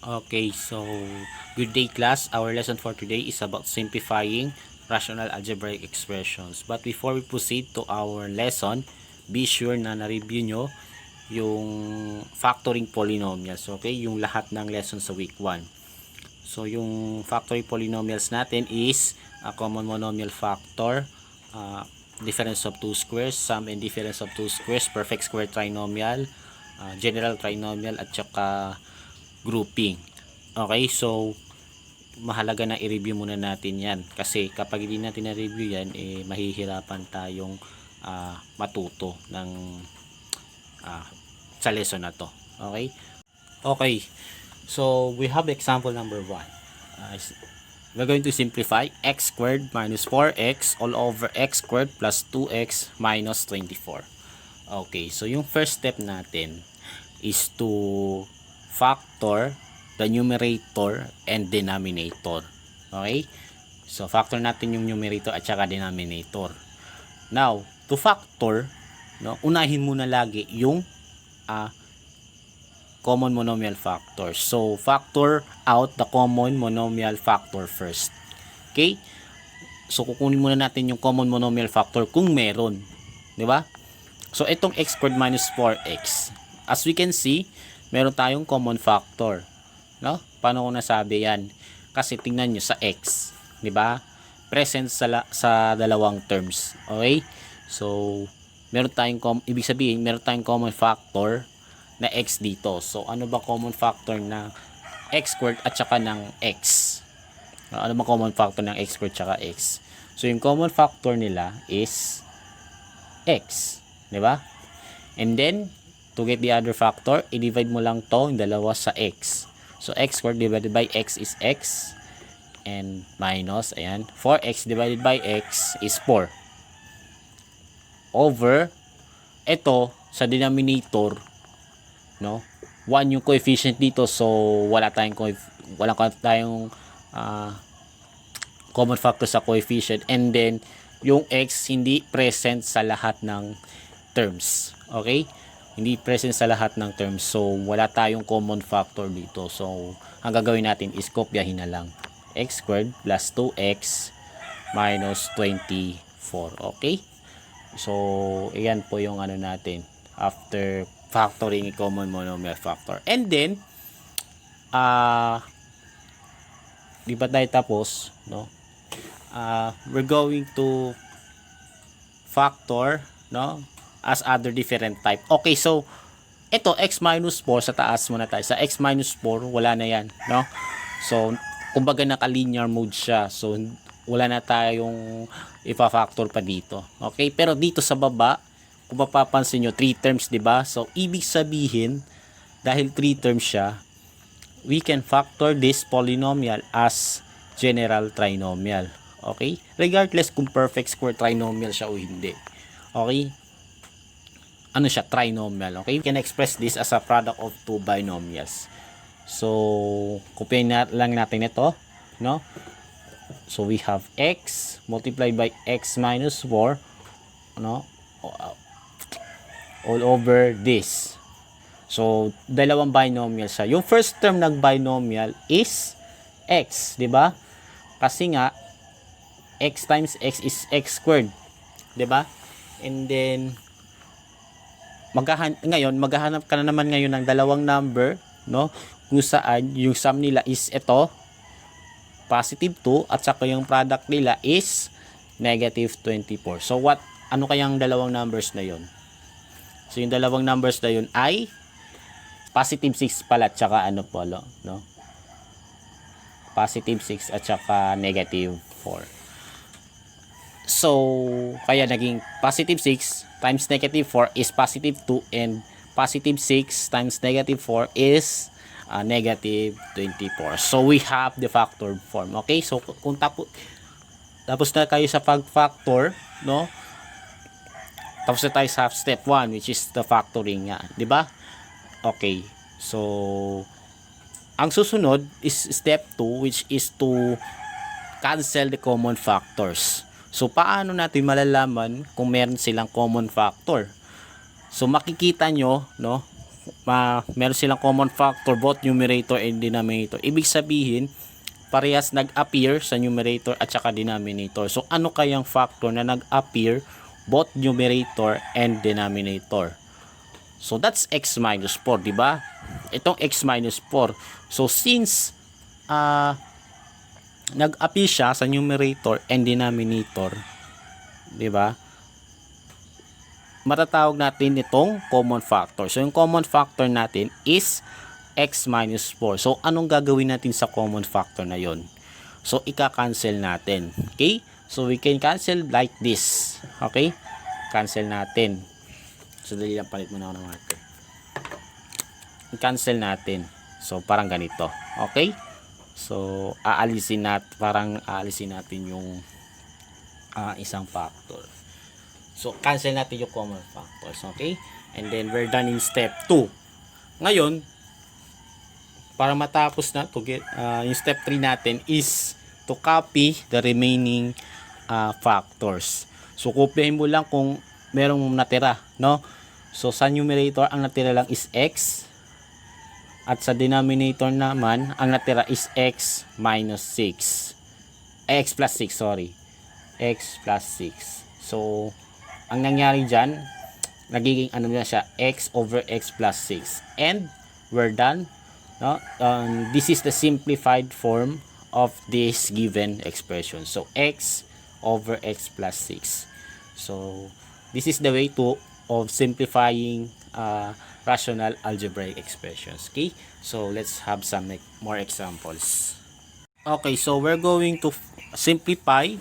Okay, so good day class. Our lesson for today is about simplifying rational algebraic expressions. But before we proceed to our lesson, be sure na na-review nyo yung factoring polynomials, okay? Yung lahat ng lesson sa week 1. So yung factoring polynomials natin is a common monomial factor, difference of two squares, sum and difference of two squares, perfect square trinomial, general trinomial, at saka grouping. Okay, so mahalaga na i-review muna natin yan kasi kapag hindi natin na-review yan, mahihirapan tayong matuto ng sa lesson na to. Okay, okay, so we have example number 1. We're going to simplify x squared minus 4x all over x squared plus 2x minus 24. Okay, so yung first step natin is to factor the numerator and denominator. Okay? So, factor natin yung numerator at saka denominator. Now, to factor, no, unahin muna lagi yung common monomial factor. So, factor out the common monomial factor first. Okay? So, kukunin muna natin yung common monomial factor kung meron. Di ba? So, itong x squared minus 4x. As we can see, meron tayong common factor. No? Paano ko nasabi yan? Kasi tingnan nyo sa x, di ba? Present sa dalawang terms. Okay? So, meron tayong ibig sabihin, meron tayong common factor na x dito. So, ano ba common factor ng x squared at saka ng x? Ano ba common factor ng x squared at saka x? So, yung common factor nila is x, di ba? And then, to get the other factor, i-divide mo lang to yung dalawa sa x. So, x squared divided by x is x. And minus, ayan, 4x divided by x is 4. Over, ito, sa denominator, no? 1 yung coefficient dito. So, wala tayong common factor sa coefficient. And then, yung x hindi present sa lahat ng terms. Okay? Hindi present sa lahat ng terms. So, wala tayong common factor dito. So, ang gagawin natin is kopyahin na lang. X squared plus 2x minus 24. Okay? So, iyan po yung ano natin. After factoring a common monomial factor. And then, di ba tayo tapos? No? We're going to factor, no? As other different type. Okay, so ito x minus 4 sa taas muna tayo. Sa x minus 4 wala na yan, no? So kumbaga naka-linear mode siya. So wala na tayong ipa-factor pa dito. Okay? Pero dito sa baba, kung mapapansin nyo, 3 terms, 'di ba? So ibig sabihin dahil 3 terms siya, we can factor this polynomial as general trinomial. Okay? Regardless kung perfect square trinomial siya o hindi. Okay? Ano siya, trinomial. Okay, we can express this as a product of two binomials. So, kopyahin na lang natin ito, no? So, we have x multiplied by x minus 4, no? All over this. So, dalawang binomial siya. Yung first term ng binomial is x, di ba? Kasi nga, x times x is x squared, di ba? And then, maghahanap ka na naman ngayon ng dalawang number, no? Kung saan yung sum nila is ito, positive 2, at saka yung product nila is negative 24. So ano kayang dalawang numbers na yon? So yung dalawang numbers na yon ay positive 6 pala at saka ano po, no? Positive 6 at saka negative 4. So, kaya naging positive 6 times negative 4 is positive 2, and positive 6 times negative 4 is negative 24. So, we have the factor form. Okay? So, kung tapos na kayo sa pag-factor, no? Tapos na tayo sa step 1, which is the factoring nga. Diba? Okay. So, ang susunod is step 2, which is to cancel the common factors. So, paano natin malalaman kung meron silang common factor? So, makikita nyo, no? meron silang common factor both numerator and denominator. Ibig sabihin, parehas nag-appear sa numerator at saka denominator. So, ano kayang factor na nag-appear both numerator and denominator? So, that's x minus 4, di ba? Itong x minus 4. So, since nag-appear siya sa numerator and denominator, di ba? Matatawag natin itong common factor. So, yung common factor natin is x minus 4. So, anong gagawin natin sa common factor na yon? So, ika-cancel natin. Okay? So, we can cancel like this. Okay? Cancel natin. So, dali lang, palit muna ako ng marker. I-cancel natin. So, parang ganito. Okay? So, aalisin natin yung isang factor. So, cancel natin yung common factors. Okay? And then, we're done in step 2. Ngayon, para matapos na to get, yung step 3 natin is to copy the remaining factors. So, kopyahin mo lang kung merong natira, no? So, sa numerator, ang natira lang is x. At sa denominator naman, ang natira is x minus 6. X plus 6, sorry. X plus 6. So, ang nangyari dyan, nagiging ano na siya, x over x plus 6. And, we're done. No? This is the simplified form of this given expression. So, x over x plus 6. So, this is the way of simplifying rational algebraic expressions. Okay? So, let's have some more examples. Okay, so we're going to simplify.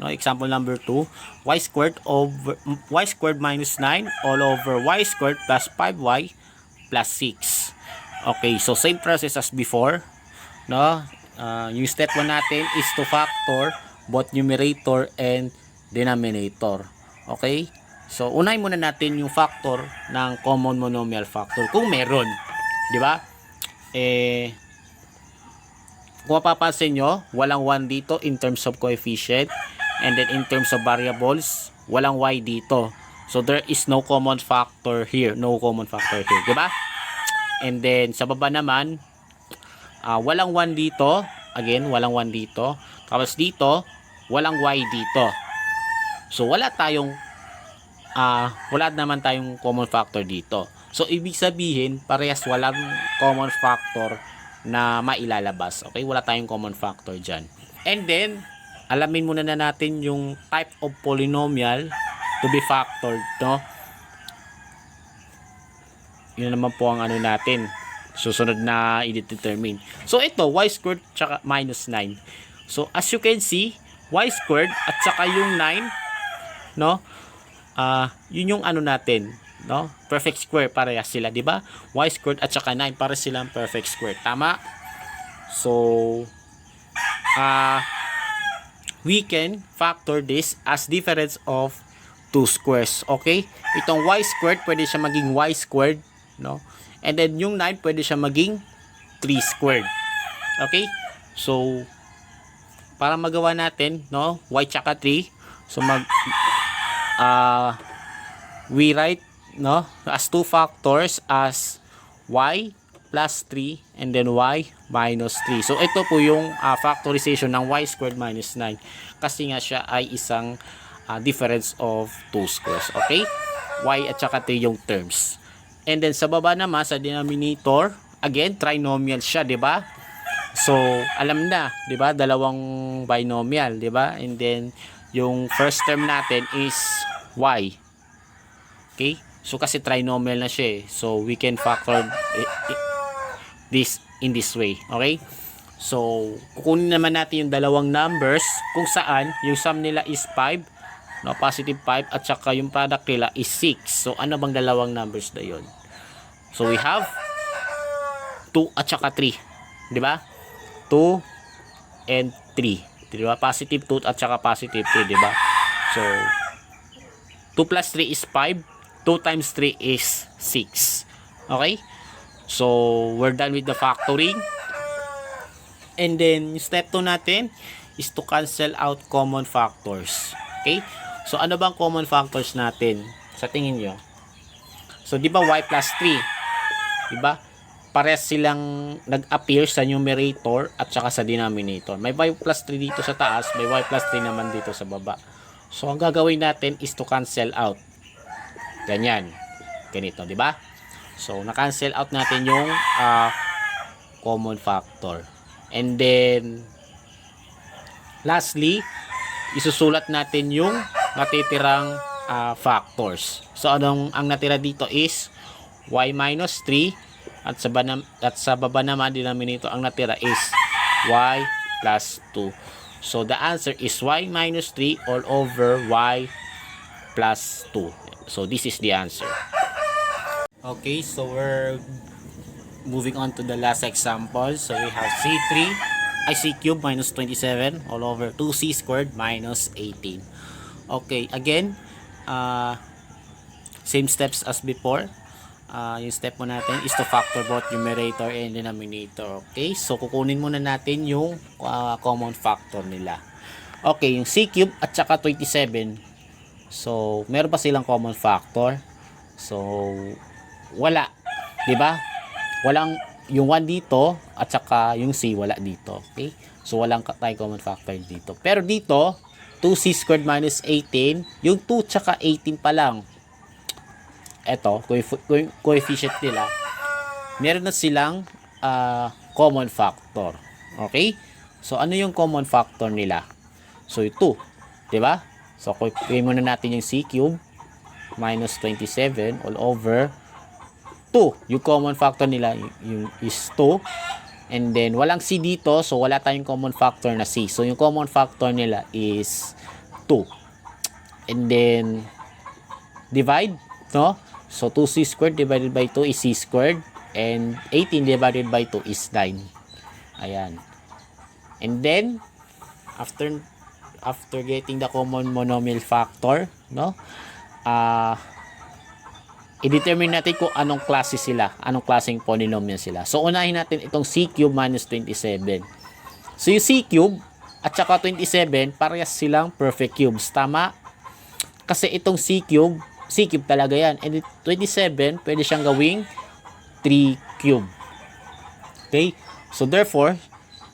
No, example number 2, y squared minus 9 all over y squared plus 5y plus 6. Okay, so same process as before. No, yung step 1 natin is to factor both numerator and denominator. Okay, so unahin muna natin yung factor ng common monomial factor kung meron, di ba? Kung mapapansin nyo, walang 1 dito in terms of coefficient. And then in terms of variables, walang y dito. So there is no common factor here. No common factor here. Diba? And then sa baba naman, walang 1 dito. Again, walang 1 dito. Tapos dito, walang y dito. So wala naman tayong common factor dito. So ibig sabihin, parehas walang common factor na mailalabas. Okay? Wala tayong common factor dyan. And then, alamin muna na natin yung type of polynomial to be factored, no? Yun naman po ang ano natin. Susunod na i-determine. So, ito, y squared tsaka minus 9. So, as you can see, y squared at saka yung 9, no? Yun yung ano natin, no? Perfect square, parehas sila, di ba? Y squared at saka 9, para silang perfect square. Tama? So, we can factor this as difference of 2 squares. Okay? Itong y squared, pwede siya maging y squared, no? And then yung 9, pwede siya maging 3 squared. Okay? So, para magawa natin, no? Y tsaka 3. So, we write, no? As 2 factors as y plus 3 and then y minus 3. So, ito po yung factorization ng y squared minus 9. Kasi nga siya ay isang difference of 2 squares. Okay? Y at saka 3 yung terms. And then, sa baba naman, sa denominator, again, trinomial siya, di ba? So, alam na, di ba? Dalawang binomial, di ba? And then, yung first term natin is y. Okay? So, kasi trinomial na siya eh. So, we can factor this in this way. Okay? So, kukunin naman natin yung dalawang numbers kung saan yung sum nila is 5, no, positive 5, at saka yung product nila is 6. So, ano bang dalawang numbers na yun? So, we have 2 at saka 3. Di ba? 2 and 3. Di ba? Positive 2 at saka positive 3. Di ba? So, 2 plus 3 is 5. 2 times 3 is 6. Okay? So, we're done with the factoring. And then, step 2 natin is to cancel out common factors. Okay? So, ano bang common factors natin? Sa tingin nyo? So, di ba y plus 3? Diba? Pares silang nag-appear sa numerator at saka sa denominator. May y plus 3 dito sa taas, may y plus 3 naman dito sa baba. So, ang gagawin natin is to cancel out. Ganyan. Ganito, di ba? So, na-cancel out natin yung common factor. And then, lastly, isusulat natin yung natitirang factors. So, ang natira dito is y minus 3 at sa baba naman denominator ang natira is y plus 2. So the answer is y minus 3 all over y plus 2. So this is the answer. Okay, so we're moving on to the last example. So we have c cube minus 27 all over 2c squared minus 18. Okay, again, same steps as before. Yung step mo natin is to factor both numerator and denominator. Okay, so kukunin muna natin yung common factor nila. Okay, yung c cube at saka 27. So, meron pa silang common factor. So, wala. Diba? Walang yung 1 dito at saka yung c wala dito. Okay? So, walang tayong common factor dito. Pero dito, 2c squared minus 18, yung 2 tsaka 18 pa lang. Eto, coefficient nila, meron na silang common factor. Okay? So, ano yung common factor nila? So, 2. Diba? So, kunin muna natin yung c cube minus 27 all over 2. Yung common factor nila yung is 2. And then, walang c dito. So, wala tayong common factor na c. So, yung common factor nila is 2. And then, divide. No? So, 2c squared divided by 2 is c squared. And 18 divided by 2 is 9. Ayan. And then, after getting the common monomial factor, no? I-determine natin kung anong klase sila. Anong klaseng polynomial sila. So, unahin natin itong c cube minus 27. So, yung c cube at saka 27, parehas silang perfect cubes. Tama? Kasi itong c cube talaga yan. And 27, pwede siyang gawing 3 cube. Okay? So, therefore,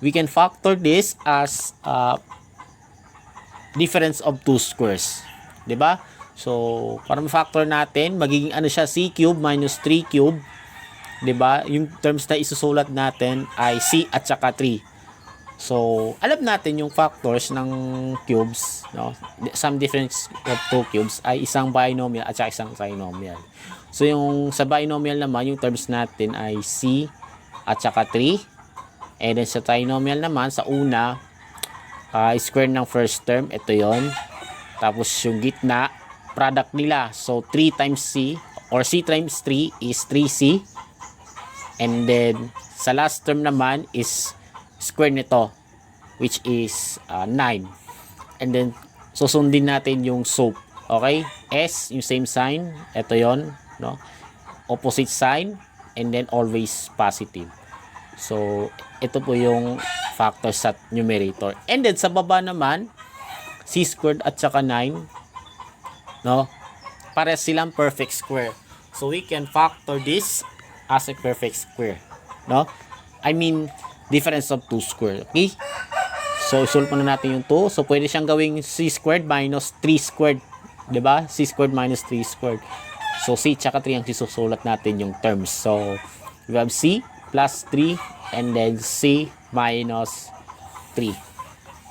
we can factor this as difference of 2 squares. Diba? So, para ma-factor natin, magiging ano siya, c cube minus 3 cube. Diba? Yung terms na isusulat natin ay c at saka 3. So, alam natin yung factors ng cubes, no? Some difference of 2 cubes ay isang binomial at saka isang trinomial. So, yung sa binomial naman, yung terms natin ay c at saka 3. And then sa trinomial naman, sa una, square ng first term, ito yon. Tapos yung gitna, product nila. So, 3 times c or c times 3 is 3c. And then, sa last term naman is square nito, which is 9. And then, susundin natin yung slope. Okay? S, yung same sign. Ito yon, no? Opposite sign. And then, always positive. So, ito po yung factor sa numerator. And then, sa baba naman, c squared at saka 9, no? Parehas silang perfect square. So, we can factor this as a perfect square. No? I mean, difference of 2 squared. Okay? So, isolve muna natin yung 2. So, pwede siyang gawing c squared minus 3 squared. Diba? C squared minus 3 squared. So, c tsaka 3 ang sisusulat natin yung terms. So, we have c plus 3 and then c minus 3.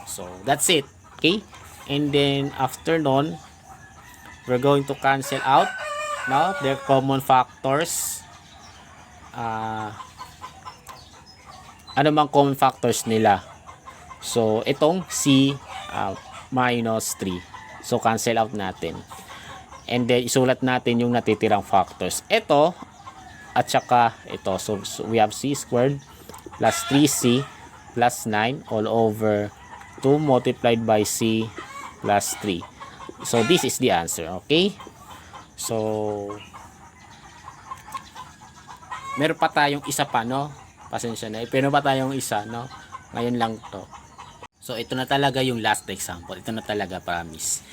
So, that's it. Okay? And then, after nun, we're going to cancel out now their common factors. Ano mang common factors nila. So, itong c minus 3. So, cancel out natin. And then, isulat natin yung natitirang factors. Ito, at saka ito. So, we have c squared plus 3c plus 9 all over 2 multiplied by c plus 3. So, this is the answer. Okay? So, meron pa tayong isa pa, no? Pasensya na. Pero pa tayong isa, no? Ngayon lang to. So, ito na talaga yung last example. Ito na talaga, promise.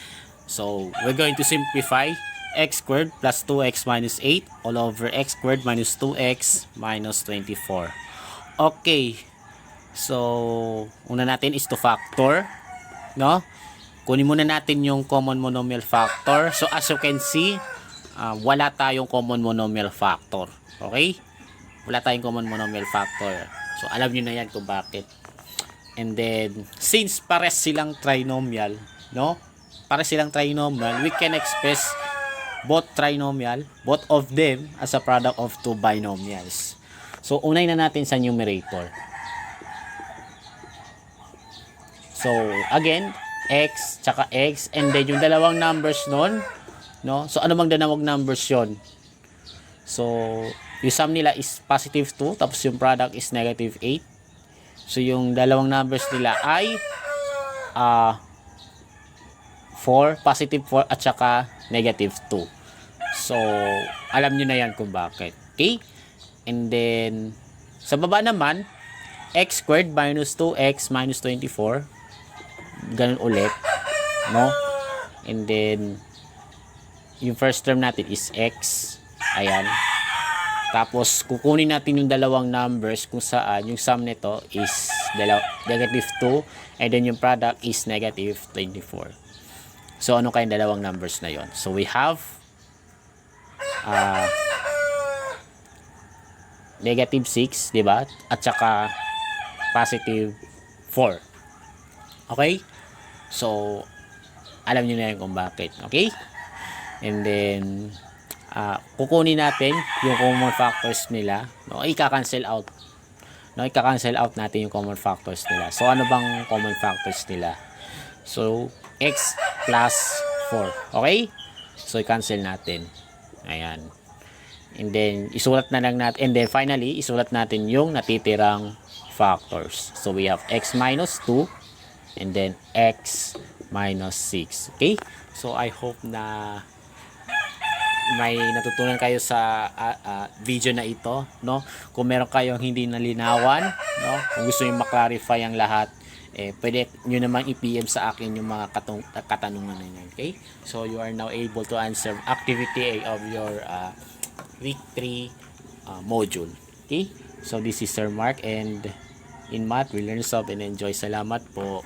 So, we're going to simplify x squared plus 2x minus 8 all over x squared minus 2x minus 24. Okay. So, una natin is to factor, no? Kunin muna natin yung common monomial factor. So, as you can see, wala tayong common monomial factor. Okay? Wala tayong common monomial factor. So, alam nyo na yan kung bakit. And then, since pares silang trinomial, no? Pares silang trinomial, we can express both of them as a product of two binomials. So, unay na natin sa numerator. So, again, x, tsaka x, and then yung dalawang numbers nun, no? So, ano bang dalawang numbers yon? So, yung sum nila is positive 2, tapos yung product is negative 8. So, yung dalawang numbers nila ay 4, positive 4, at saka negative 2. So, alam nyo na yan kung bakit. Okay? And then, sa baba naman, x squared minus 2x minus 24. Ganun ulit. No? And then, yung first term natin is x. Ayan. Tapos, kukunin natin yung dalawang numbers kung saan yung sum nito is negative 2 and then yung product is negative 24. So, ano kayong dalawang numbers na yon? So, we have negative 6, di ba? At saka positive 4. Okay? So, alam niyo na yun kung bakit. Okay? And then, kukunin natin yung common factors nila. No? Ika-cancel out. No? Ika-cancel out natin yung common factors nila. So, ano bang common factors nila? So, x plus 4. Okay? So, i-cancel natin. Ayan. And then, isulat na lang natin. And then, finally, isulat natin yung natitirang factors. So, we have x minus 2 and then x minus 6. Okay? So, I hope na may natutunan kayo sa video na ito, no? Kung meron kayong hindi nalinawan, no? Kung gusto niyo ma-clarify ang lahat, pwede nyo naman i-PM sa akin yung mga katanungan na yun. Okay? So, you are now able to answer activity A of your week 3 module. Okay? So, this is Sir Mark, and in math, we learn, solve, and enjoy. Salamat po.